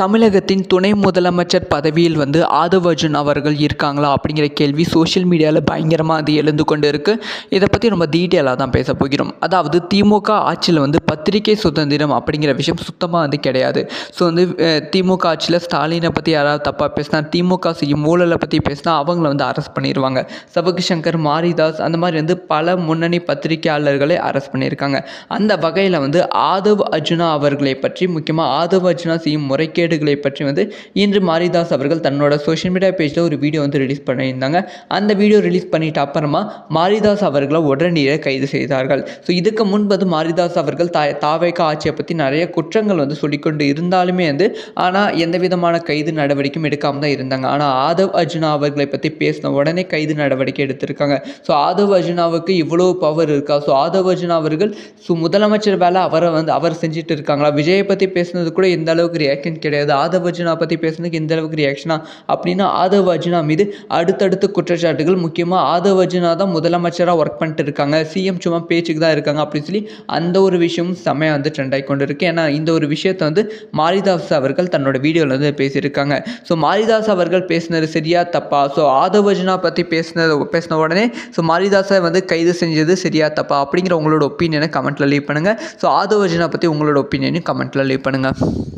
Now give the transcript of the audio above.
தமிழகத்தின் துணை முதலமைச்சர் பதவியில் ஆதவ் அர்ஜுனா அவர்கள் இருக்காங்களா அப்படிங்கிற கேள்வி சோஷியல் மீடியாவில் பயங்கரமாக அது எழுந்து கொண்டு இருக்குது. இதை பற்றி ரொம்ப டீட்டெயிலாக தான் பேச போகிறோம். அதாவது திமுக ஆட்சியில் பத்திரிகை சுதந்திரம் அப்படிங்கிற விஷயம் சுத்தமாக கிடையாது. ஸோ திமுக ஆட்சியில் ஸ்டாலினை பற்றி யாராவது தப்பாக பேசினா, திமுக செய்யும் ஊழலை பற்றி பேசினா அவங்கள அரெஸ்ட் பண்ணிடுவாங்க. சவுக்கு சங்கர், மாரிதாஸ் அந்த மாதிரி பல முன்னணி பத்திரிகையாளர்களை அரெஸ்ட் பண்ணியிருக்காங்க. அந்த வகையில் ஆதவ் அர்ஜுனா அவர்களை பற்றி, முக்கியமாக ஆதவ் அர்ஜுனா செய்யும் முறைகேடுகளை பற்றி இன்று மாரிதாஸ் அவர்கள் தன்னோட சோஷியல் மீடியா பேஜில் ஒரு வீடியோ ரிலீஸ் பண்ணியிருந்தாங்க. அந்த வீடியோ ரிலீஸ் பண்ணிட்ட அப்புறமா மாரிதாஸ் அவர்களை உடனடியாக கைது செய்தார்கள். ஸோ இதுக்கு முன்பு மாரிதாஸ் அவர்கள் தாவேக ஆட்சியை பற்றி நிறைய குற்றங்கள் சொல்லிக்கொண்டு இருந்தாலுமே ஆனால் எந்த விதமான கைது நடவடிக்கையும் எடுக்காமல் தான் இருந்தாங்க. ஆனால் ஆதவ் அர்ஜுனா அவர்களை பற்றி பேசின உடனே கைது நடவடிக்கை எடுத்திருக்காங்க. ஸோ ஆதவ் அர்ஜுனாவுக்கு இவ்வளோ பவர் இருக்கா? ஸோ ஆதவ் அர்ஜுனா அவர்கள் முதலமைச்சர் வேலை அவர் செஞ்சுட்டு இருக்காங்களா? விஜயை பற்றி பேசுனது கூட எந்த அளவுக்கு ரியாக்ஷன் கிடையாது. ஆதவ் அர்ஜுனா பற்றி பேசுனதுக்கு எந்த அளவுக்கு ரியாக்ஷனா அப்படின்னா ஆதவ் அர்ஜுனா மீது அடுத்தடுத்து குற்றச்சாட்டுகள். முக்கியமாக ஆதவ் அர்ஜுனா தான் முதலமைச்சராக ஒர்க் பண்ணிட்டு இருக்காங்க, சிஎம் சும்மா பேச்சுக்கு தான் இருக்காங்க அப்படின்னு சொல்லி அந்த ஒரு விஷயமும் செம்மையாக ட்ரெண்ட் ஆகி கொண்டு இருக்கு. ஏன்னா இந்த ஒரு விஷயத்தை மாரிதாஸ் அவர்கள் தன்னோட வீடியோவில் பேசியிருக்காங்க. ஸோ மாரிதாஸ் அவர்கள் பேசினது சரியா தப்பா? ஸோ ஆதவ் அர்ஜுனா பற்றி பேசின உடனே ஸோ மாரிதாஸை கைது செஞ்சது சரியா தப்பா அப்படிங்கிற உங்களோட ஒப்பீனியனை கமெண்ட்டில் லீவ் பண்ணுங்கள். ஸோ ஆதவ் அர்ஜுனா பற்றி உங்களோட ஒப்பீனியனையும் கமெண்ட்டில் லீவ் பண்ணுங்கள்.